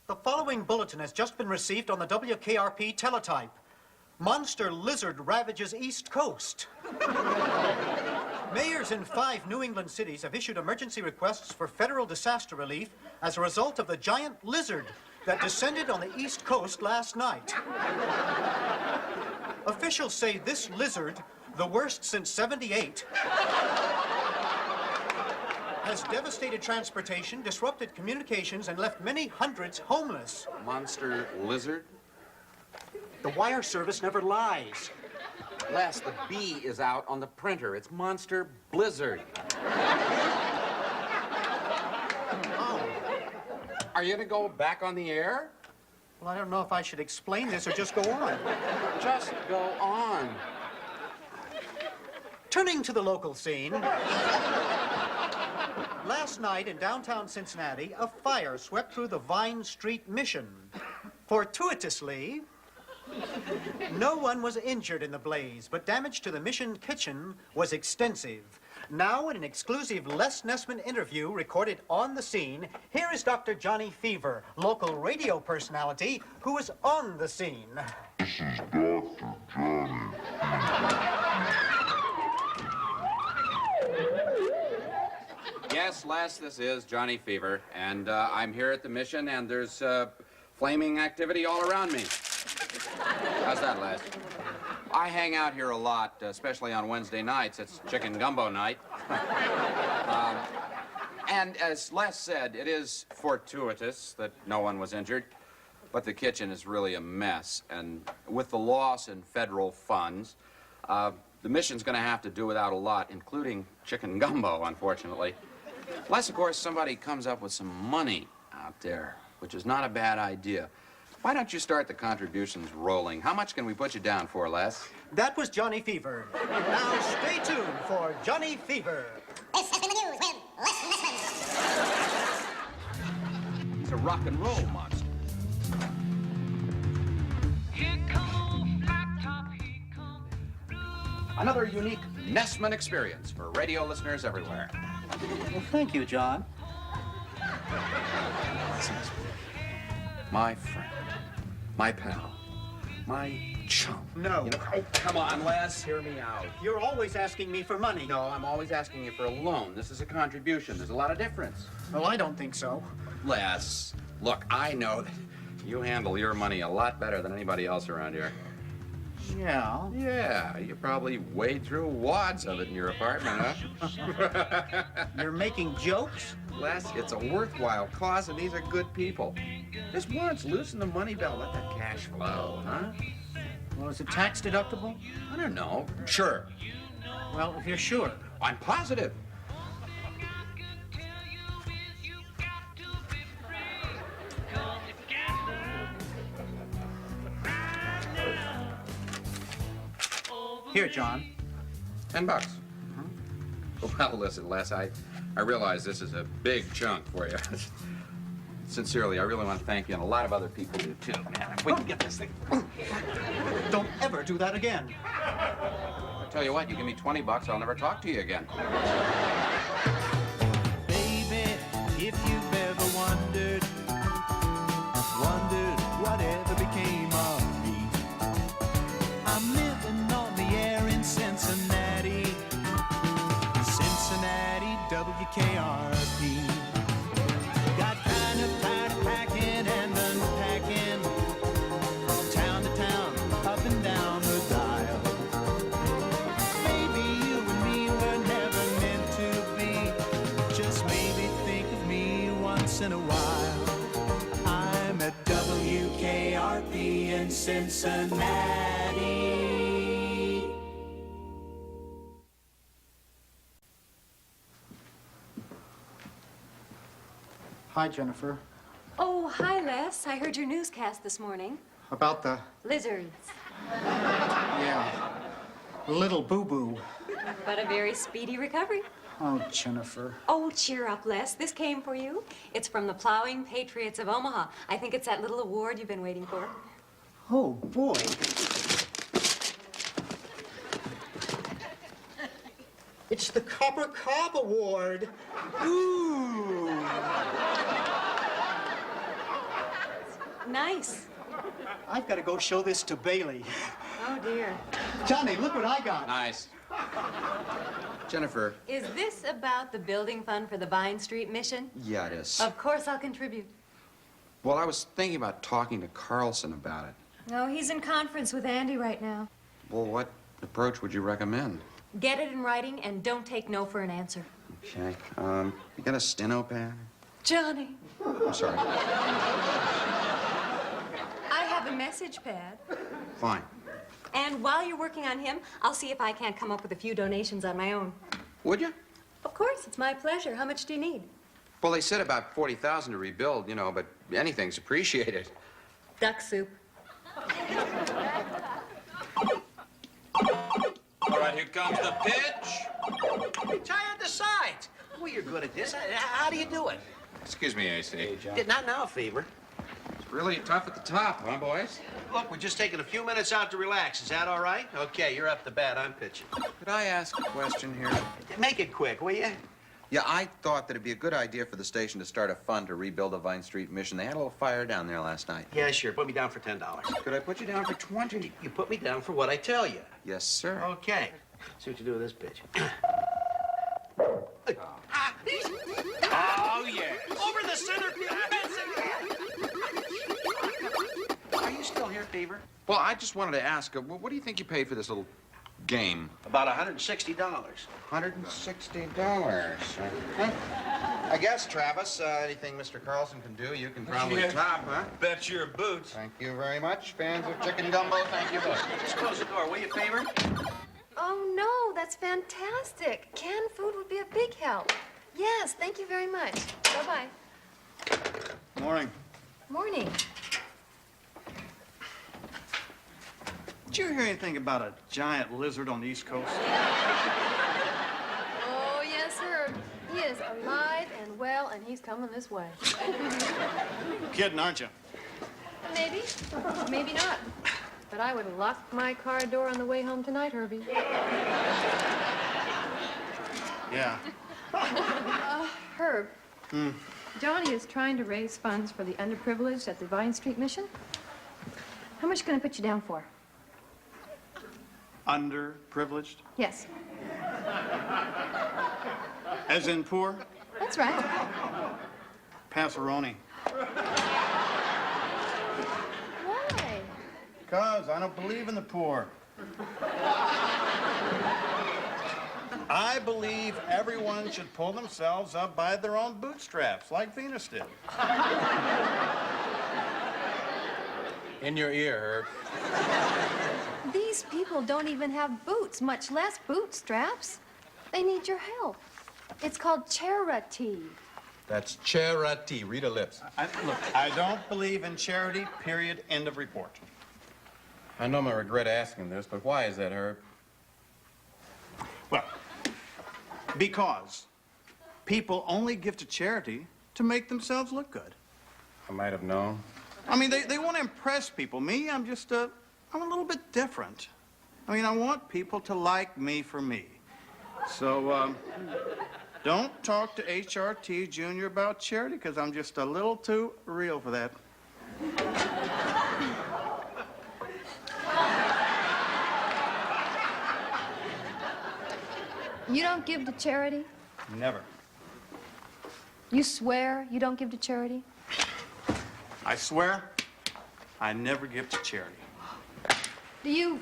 The following bulletin has just been received on the WKRP teletype. Monster lizard ravages East Coast. Mayors in 5 New England cities have issued emergency requests for federal disaster relief as a result of the giant lizard that descended on the East Coast last night. Officials say this lizard, the worst since '78, has devastated transportation, disrupted communications, and left many hundreds homeless. Monster lizard? The wire service never lies. Les, the B is out on the printer. It's monster blizzard. Oh. Are you gonna go back on the air? Well, I don't know if I should explain this or just go on. Just go on. Turning to the local scene. Last night in downtown Cincinnati, a fire swept through the Vine Street Mission. Fortuitously, no one was injured in the blaze, but damage to the Mission kitchen was extensive. Now, in an exclusive Les Nessman interview recorded on the scene, here is Dr. Johnny Fever, local radio personality, who was on the scene. This is Dr. Johnny. Yes, Les, this is Johnny Fever, and I'm here at the Mission, and there's flaming activity all around me. How's that, Les? I hang out here a lot, especially on Wednesday nights. It's chicken gumbo night. And as Les said, it is fortuitous that no one was injured, but the kitchen is really a mess. And with the loss in federal funds, the Mission's going to have to do without a lot, including chicken gumbo, unfortunately. Unless, of course, somebody comes up with some money out there, which is not a bad idea. Why don't you start the contributions rolling? How much can we put you down for, Les? That was Johnny Fever. Now stay tuned for Johnny Fever. This has been the news with Les Nessman. He's a rock and roll monster. Here comes laptop, here comes blue. Another unique Nessman experience for radio listeners everywhere. Well, thank you, John. My friend, my pal, my chum. No. You know, oh, come on, Les, hear me out. You're always asking me for money. No, I'm always asking you for a loan. This is a contribution. There's a lot of difference. Well, I don't think so. Les, look, I know that you handle your money a lot better than anybody else around here. Yeah. Yeah, you probably wade through wads of it in your apartment, huh? You're making jokes? Les, it's a worthwhile cause, and these are good people. Just once, loosen the money belt, let that cash flow, huh? Well, is it tax deductible? I don't know. Sure. Well, if you're sure. I'm positive. Here, John. $10. Well, listen, Les, I realize this is a big chunk for you. Sincerely, I really want to thank you, and a lot of other people do, too. Man, if we can get this thing... Don't ever do that again. I tell you what, you give me $20, I'll never talk to you again. Baby, if you've ever wondered whatever became of me, I'm living on the air in Cincinnati, WKRP. Got kind of tired of packing and unpacking, town to town, up and down the dial. Maybe you and me were never meant to be. Just maybe think of me once in a while. I'm at WKRP in Cincinnati. Hi, Jennifer. Oh, hi, Les. I heard your newscast this morning. About the... Lizards. Yeah. Little boo-boo. But a very speedy recovery. Oh, Jennifer. Oh, cheer up, Les. This came for you. It's from the Plowing Patriots of Omaha. I think it's that little award you've been waiting for. Oh, boy. It's the Copper Cob Award. Ooh. Nice. I've got to go show this to Bailey. Oh, dear. Johnny, look what I got. Nice. Jennifer. Is this about the building fund for the Vine Street mission? Yeah, it is. Of course I'll contribute. Well, I was thinking about talking to Carlson about it. No, he's in conference with Andy right now. Well, what approach would you recommend? Get it in writing and don't take no for an answer. Okay. You got a steno pad? Johnny, I'm sorry. I have a message pad. Fine. And while you're working on him, I'll see if I can't come up with a few donations on my own. Would you? Of course, it's my pleasure. How much do you need? Well, they said about 40,000 to rebuild, you know, but anything's appreciated. Duck soup. All right, here comes the pitch. Tie on the sides. Well, you're good at this. How do you do it? Excuse me, AC. Not now, Fever. It's really tough at the top, huh, boys? Look, we're just taking a few minutes out to relax. Is that all right? Okay, you're up to bat. I'm pitching. Could I ask a question here? Make it quick, will you? Yeah, I thought that it'd be a good idea for the station to start a fund to rebuild the Vine Street mission. They had a little fire down there last night. Yeah, sure. Put me down for $10. Could I put you down for 20? You put me down for what I tell you. Yes, sir. Okay. See what you do with this pitch. Oh, yeah. Over the center field fence again. Are you still here, Fever? Well, I just wanted to ask, what do you think you paid for this little game? About $160. $160. I guess, Travis, anything Mr. Carlson can do, you can probably Yeah. top, huh? Bet your boots. Thank you very much. Fans of chicken gumbo, thank you both. Just close the door, will you, Fever? Oh, no, that's fantastic. Canned food would be a big help. Yes, thank you very much. Bye-bye. Morning. Morning. Did you hear anything about a giant lizard on the East Coast? Oh, yes, sir. He is alive and well, and he's coming this way. Kidding, aren't you? Maybe. Maybe not. But I would lock my car door on the way home tonight, Herbie. Yeah. Herb. Johnny is trying to raise funds for the underprivileged at the Vine Street mission. How much can I put you down for? Underprivileged? Yes. As in poor? That's right. Passaroni. Why? Because I don't believe in the poor. I believe everyone should pull themselves up by their own bootstraps, like Venus did. In your ear, Herb. These people don't even have boots, much less bootstraps. They need your help. It's called charity. That's charity. Read her lips. Look, I don't believe in charity, period, end of report. I know I'm gonna regret asking this, but why is that, Herb? Well, because people only give to charity to make themselves look good. I might have known. I mean, they want to impress people. Me, I'm just, I'm a little bit different. I mean, I want people to like me for me. So, don't talk to HRT Jr. about charity, because I'm just a little too real for that. You don't give to charity? Never. You swear you don't give to charity? I swear, I never give to charity. Do you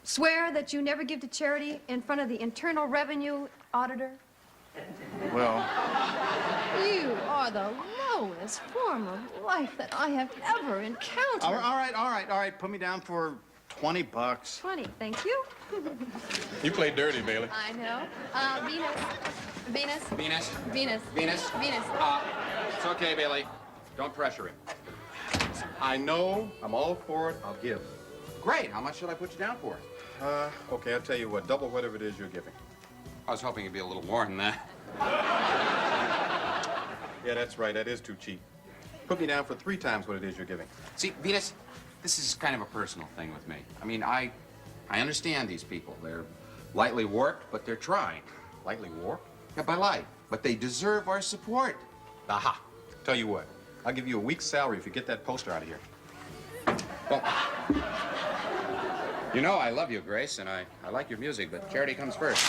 swear that you never give to charity in front of the Internal Revenue Auditor? Well, You are the lowest form of life that I have ever encountered. all right. Put me down for $20. 20, thank you. You play dirty, Bailey. I know. Venus. Venus? Venus. Venus? Venus. It's okay, Bailey. Don't pressure him. I know. I'm all for it. I'll give. Great. How much should I put you down for? Okay, I'll tell you what. Double whatever it is you're giving. I was hoping it'd be a little more than that. Yeah, that's right. That is too cheap. Put me down for 3 times what it is you're giving. See, Venus, this is kind of a personal thing with me. I mean, I understand these people. They're lightly warped, but they're trying. Lightly warped? Yeah, by life. But they deserve our support. Aha. Tell you what, I'll give you a week's salary if you get that poster out of here. Well, You know I love you, Grace, and I like your music, but charity comes first.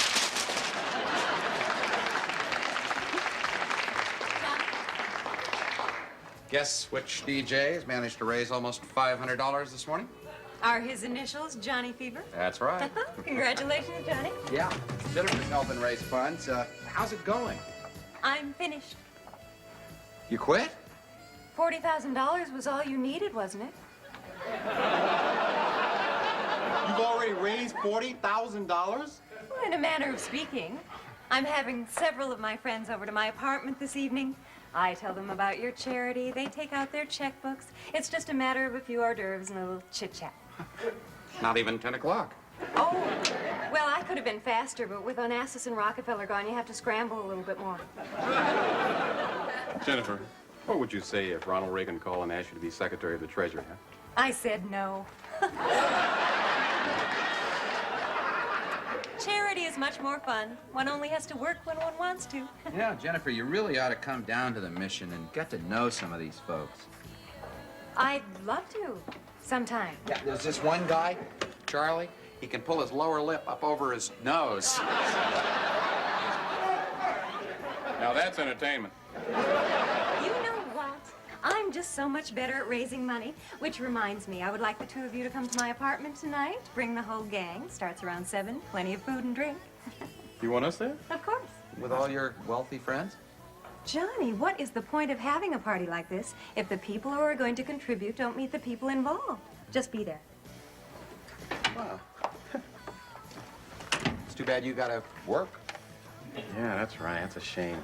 Guess which DJ has managed to raise almost $500 this morning? Are his initials Johnny Fever? That's right. Congratulations, Johnny. Yeah. Jennifer's helping raise funds. How's it going? I'm finished. You quit? $40,000 was all you needed, wasn't it? you've already raised $40,000? Well, in a manner of speaking. I'm having several of my friends over to my apartment this evening. I tell them about your charity. They take out their checkbooks. It's just a matter of a few hors d'oeuvres and a little chit-chat. Not even 10 o'clock. Oh, well, I could have been faster, but with Onassis and Rockefeller gone, you have to scramble a little bit more. Jennifer, what would you say if Ronald Reagan called and asked you to be Secretary of the Treasury, huh? I said no. Charity is much more fun. One only has to work when one wants to. Yeah, Jennifer, you really ought to come down to the mission and get to know some of these folks. I'd love to, sometime. Yeah, there's this one guy, Charlie. He can pull his lower lip up over his nose. Now that's entertainment. You know what? I'm just so much better at raising money, which reminds me, I would like the two of you to come to my apartment tonight. Bring the whole gang. Starts around 7. Plenty of food and drink. You want us there? Of course. With all your wealthy friends? Johnny, what is the point of having a party like this if the people who are going to contribute don't meet the people involved? Just be there. Wow. It's too bad you gotta work. Yeah, that's right. That's a shame.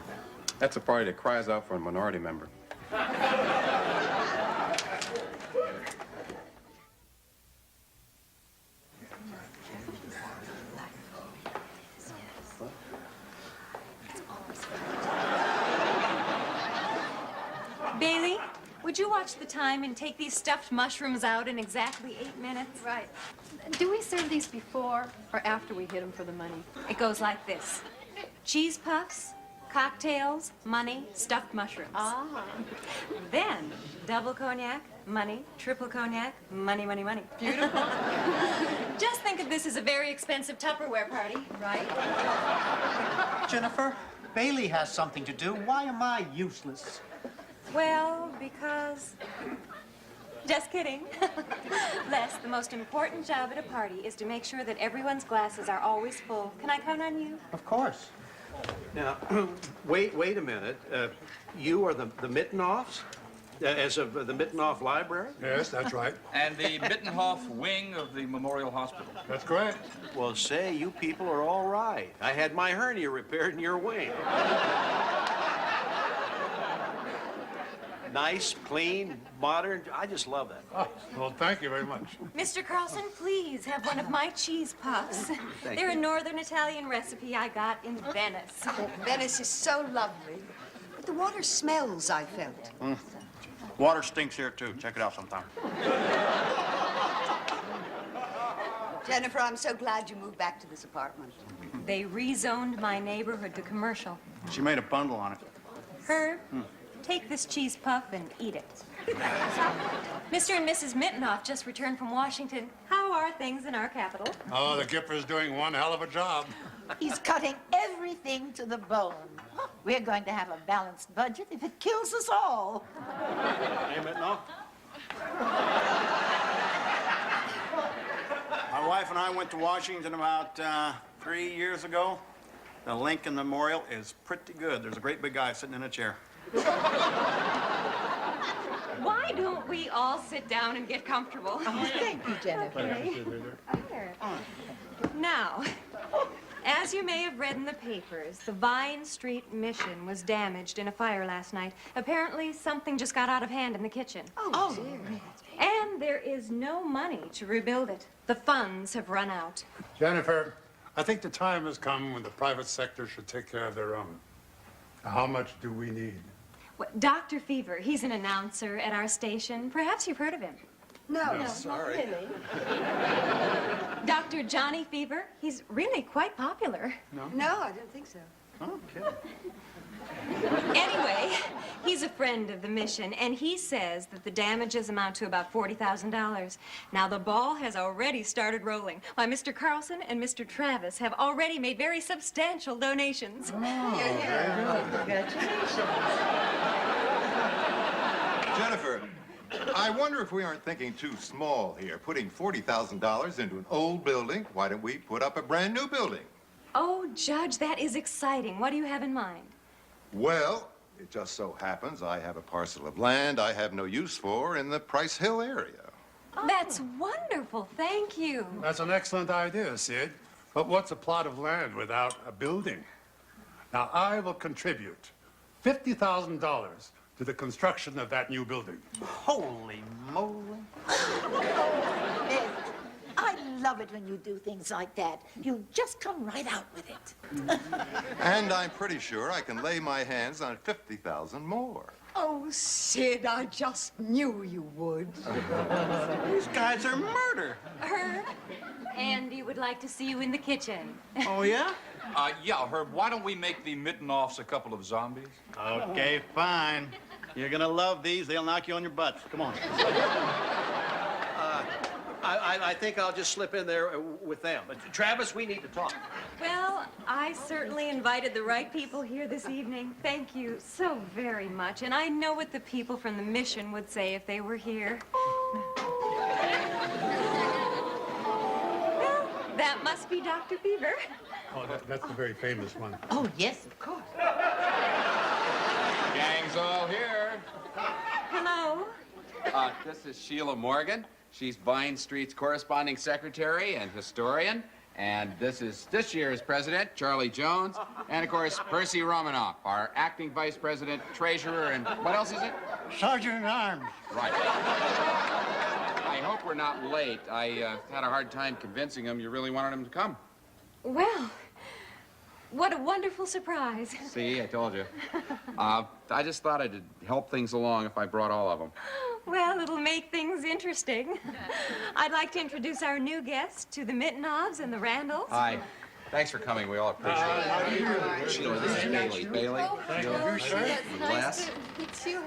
That's a party that cries out for a minority member. Bailey, would you watch the time and take these stuffed mushrooms out in exactly 8 minutes? Right. Do we serve these before or after we hit them for the money? It goes like this. Cheese puffs, cocktails, money, stuffed mushrooms. Ah. Then, double cognac, money, triple cognac, money, money, money. Beautiful. Just think of this as a very expensive Tupperware party, right? Jennifer, Bailey has something to do. Why am I useless? Well, because... Just kidding. Les, the most important job at a party is to make sure that everyone's glasses are always full. Can I count on you? Of course. Now, wait a minute. You are the Mittenoffs? As of the Mittenoff Library? Yes, that's right. And the Mittenhoff wing of the Memorial Hospital. That's correct. Well, say, you people are all right. I had my hernia repaired in your wing. Nice, clean, modern. I just love that. Oh, well, thank you very much. Mr. Carlson, please have one of my cheese puffs. They're a northern Italian recipe I got in Venice. Venice is so lovely. But the water smells, I felt. Water stinks here, too. Check it out sometime. Jennifer, I'm so glad you moved back to this apartment. They rezoned my neighborhood to commercial. She made a bundle on it. Herb, take this cheese puff and eat it. Mr. and Mrs. Mittenoff just returned from Washington. How are things in our capital? Oh, the Gipper's doing one hell of a job. He's cutting everything to the bone. We're going to have a balanced budget if it kills us all. Hey, Mittenoff. My wife and I went to Washington about 3 years ago. The Lincoln Memorial is pretty good. There's a great big guy sitting in a chair. Why don't we all sit down and get comfortable? Oh, thank you, Jennifer. Here. Now, as you may have read in the papers, the Vine Street Mission was damaged in a fire last night. Apparently, something just got out of hand in the kitchen. Oh, dear. And there is no money to rebuild it. The funds have run out. Jennifer, I think the time has come when the private sector should take care of their own. Now, how much do we need? Well, Dr. Fever, he's an announcer at our station. Perhaps you've heard of him. No, Sorry. not really. Dr. Johnny Fever, he's really quite popular. No, I don't think so. Okay. Anyway, he's He's a friend of the mission, and he says that the damages amount to about $40,000. Now, the ball has already started rolling. Why, Mr. Carlson and Mr. Travis have already made very substantial donations. Jennifer, I wonder if we aren't thinking too small here, putting $40,000 into an old building. Why don't we put up a brand new building? Oh, Judge, that is exciting. What do you have in mind? Well, it just so happens I have a parcel of land I have no use for in the Price Hill area. Oh. That's wonderful. Thank you. That's an excellent idea, Sid. But what's a plot of land without a building? Now, I will contribute $50,000 to the construction of that new building. Holy moly. Ed, I love it when you do things like that. You just come right out with it. And I'm pretty sure I can lay my hands on 50,000 more. Oh, Sid, I just knew you would. These guys are murder. Herb, Andy would like to see you in the kitchen. Oh, yeah? Yeah, Herb, why don't we make the Mittenoffs a couple of zombies? Okay, fine. You're gonna love these. They'll knock you on your butts. Come on. I think I'll just slip in there with them. But Travis, we need to talk. Well, I certainly invited the right people here this evening. Thank you so very much. And I know what the people from the mission would say if they were here. Well, that must be Dr. Beaver. Oh, that's the very famous one. Oh, yes, of course. Gang's all here. Hello. This is Sheila Morgan. She's Vine Street's corresponding secretary and historian. And this is this year's president, Charlie Jones. And, of course, Percy Romanoff, our acting vice president, treasurer, and what else is it? Sergeant at Arms. Right. I hope we're not late. I had a hard time convincing him you really wanted him to come. Well, what a wonderful surprise. See, I told you. I just thought it'd help things along if I brought all of them. Well, it'll make things interesting. I'd like to introduce our new guests to the Mittenoffs and the Randalls. Hi. Thanks for coming. We all appreciate it. Sheila, this is Bailey. Bailey? That's nice to meet you.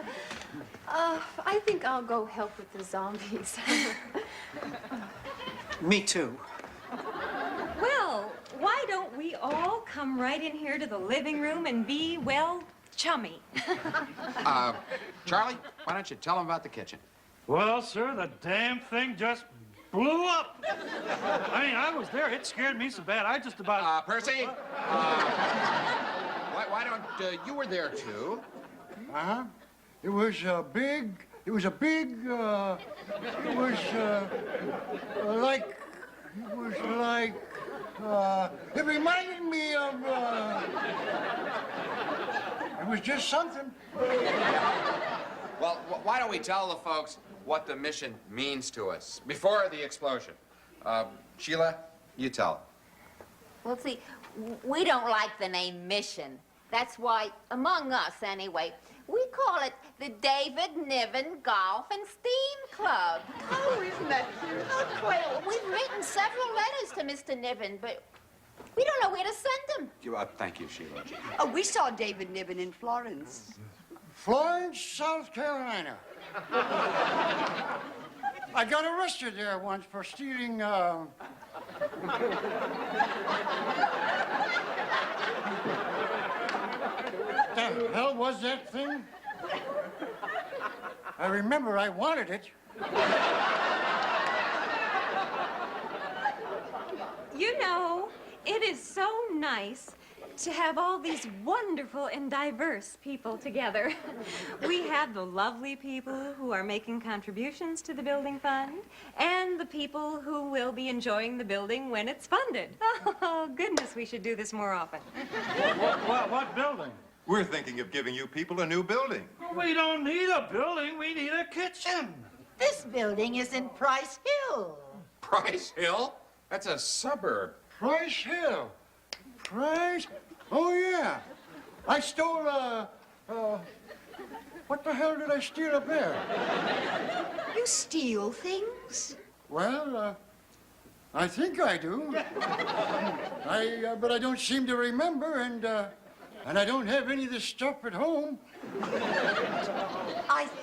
I think I'll go help with the zombies. Me too. Well, why don't we all come right in here to the living room and be, well, chummy? Charlie, why don't you tell them about the kitchen? Well, sir, the damn thing just blew up. I mean, I was there. It scared me so bad. I just about... Percy? Why don't, you were there too. Uh-huh. It was big, it was like, it reminded me of, it was just something. Well, why don't we tell the folks what the mission means to us before the explosion? Sheila, you tell them. Well, see, we don't like the name mission. That's why, among us anyway, we call it the David Niven Golf and Steam Club. Oh, isn't that cute? Well, we've written several letters to Mr. Niven, but we don't know where to send them. Thank you, Sheila. Oh, we saw David Niven in Florence. Florence, South Carolina. I got arrested there once for stealing, What the hell was that thing? I remember I wanted it. You know, it is so nice to have all these wonderful and diverse people together. We have the lovely people who are making contributions to the building fund, and the people who will be enjoying the building when it's funded. Oh, goodness, we should do this more often. What building? We're thinking of giving you people a new building. We don't need a building. We need a kitchen. This building is in Price Hill. Price Hill? That's a suburb. Price Hill. Price? Oh, yeah. I stole, what the hell did I steal up there? You steal things? Well, I think I do. But I don't seem to remember, and I don't have any of this stuff at home.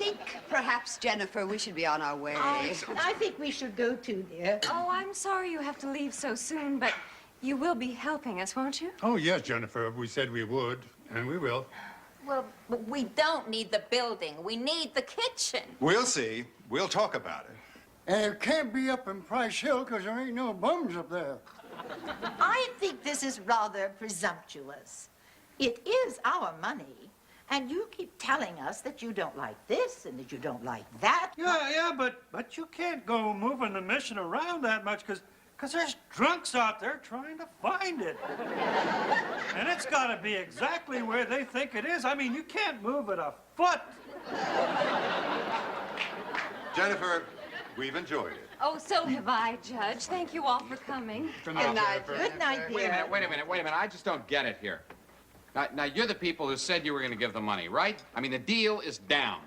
think perhaps, Jennifer, we should be on our way. I think we should go too, dear. Oh, I'm sorry you have to leave so soon, but you will be helping us, won't you? Oh, yes, Jennifer. We said we would, and we will. Well, but we don't need the building. We need the kitchen. We'll see. We'll talk about it. And it can't be up in Price Hill because there ain't no bums up there. I think this is rather presumptuous. It is our money, and you keep telling us that you don't like this and that you don't like that. Yeah, but you can't go moving the mission around that much because there's drunks out there trying to find it. And it's got to be exactly where they think it is. I mean, you can't move it a foot. Jennifer, we've enjoyed it. Oh, so have I, Judge. Thank you all for coming. Good night, Jennifer. Good night, dear. Wait a minute. I just don't get it here. Now, you're the people who said you were going to give the money, right? I mean, the deal is down.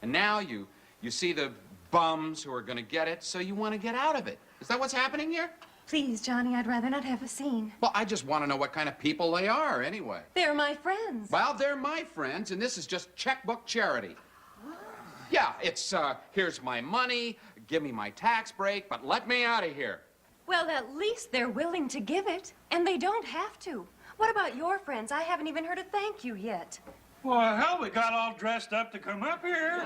And now you see the bums who are going to get it, so you want to get out of it. Is that what's happening here? Please, Johnny, I'd rather not have a scene. Well, I just want to know what kind of people they are, anyway. They're my friends. Well, they're my friends, and this is just checkbook charity. Yeah, it's, here's my money, give me my tax break, but let me out of here. Well, at least they're willing to give it, and they don't have to. What about your friends? I haven't even heard a thank you yet. Well, hell, we got all dressed up to come up here.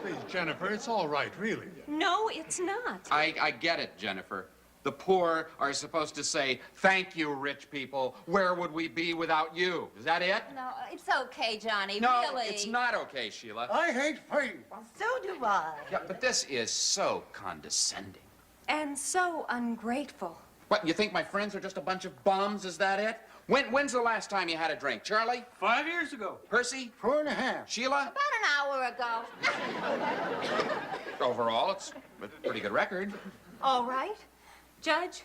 Please, Jennifer, it's all right, really. No, it's not. I get it, Jennifer. The poor are supposed to say, thank you, rich people. Where would we be without you? Is that it? No, it's okay, Johnny, No, really. it's not okay, Sheila. I hate free. So do I. Yeah, but this is so condescending. And so ungrateful. What, you think my friends are just a bunch of bums? Is that it? When's the last time you had a drink? Charlie? 5 years ago. Percy? 4.5. Sheila? About an hour ago. Overall, it's a pretty good record. All right. Judge,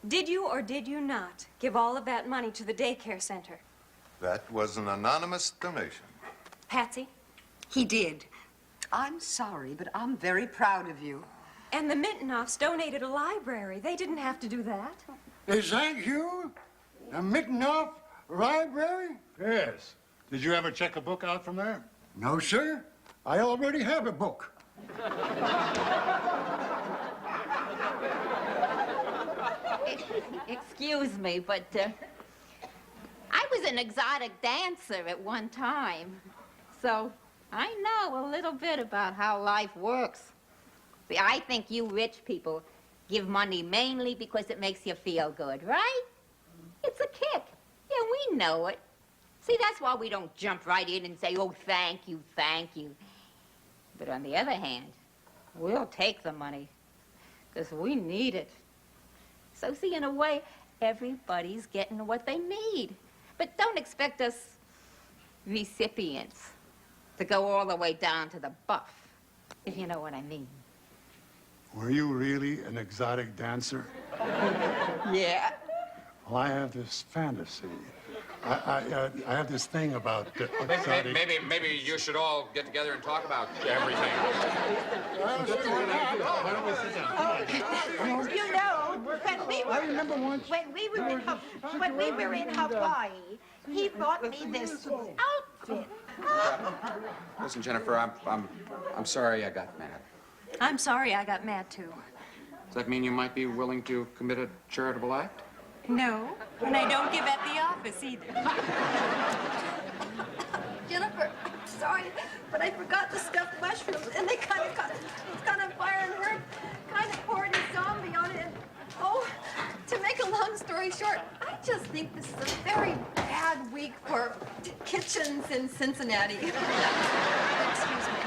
did you or did you not give all of that money to the daycare center? That was an anonymous donation. Patsy? He did. I'm sorry, but I'm very proud of you. And the Mittenoffs donated a library. They didn't have to do that. Is that you? The Mittenoff Library? Yes. Did you ever check a book out from there? No, sir. I already have a book. Excuse me, but I was an exotic dancer at one time. So I know a little bit about how life works. See, I think you rich people give money mainly because it makes you feel good, right? It's a kick. Yeah, we know it. See, that's why we don't jump right in and say, oh, thank you, thank you. But on the other hand, we'll take the money because we need it. So, see, in a way, everybody's getting what they need. But don't expect us recipients to go all the way down to the buff, if you know what I mean. Were you really an exotic dancer? Yeah. Well, I have this fantasy. I have this thing about exotic... Maybe you should all get together and talk about everything. Why don't we sit down? You know, when we were in Hawaii, he bought me this outfit. Listen, Jennifer, I'm sorry I got mad. I'm sorry I got mad, too. Does that mean you might be willing to commit a charitable act? No, and I don't give at the office either. Jennifer, sorry, but I forgot the stuffed mushrooms, and they kind of caught on fire, and Herb kind of poured his zombie on it. And, oh, to make a long story short, I just think this is a very bad week for kitchens in Cincinnati. Excuse me.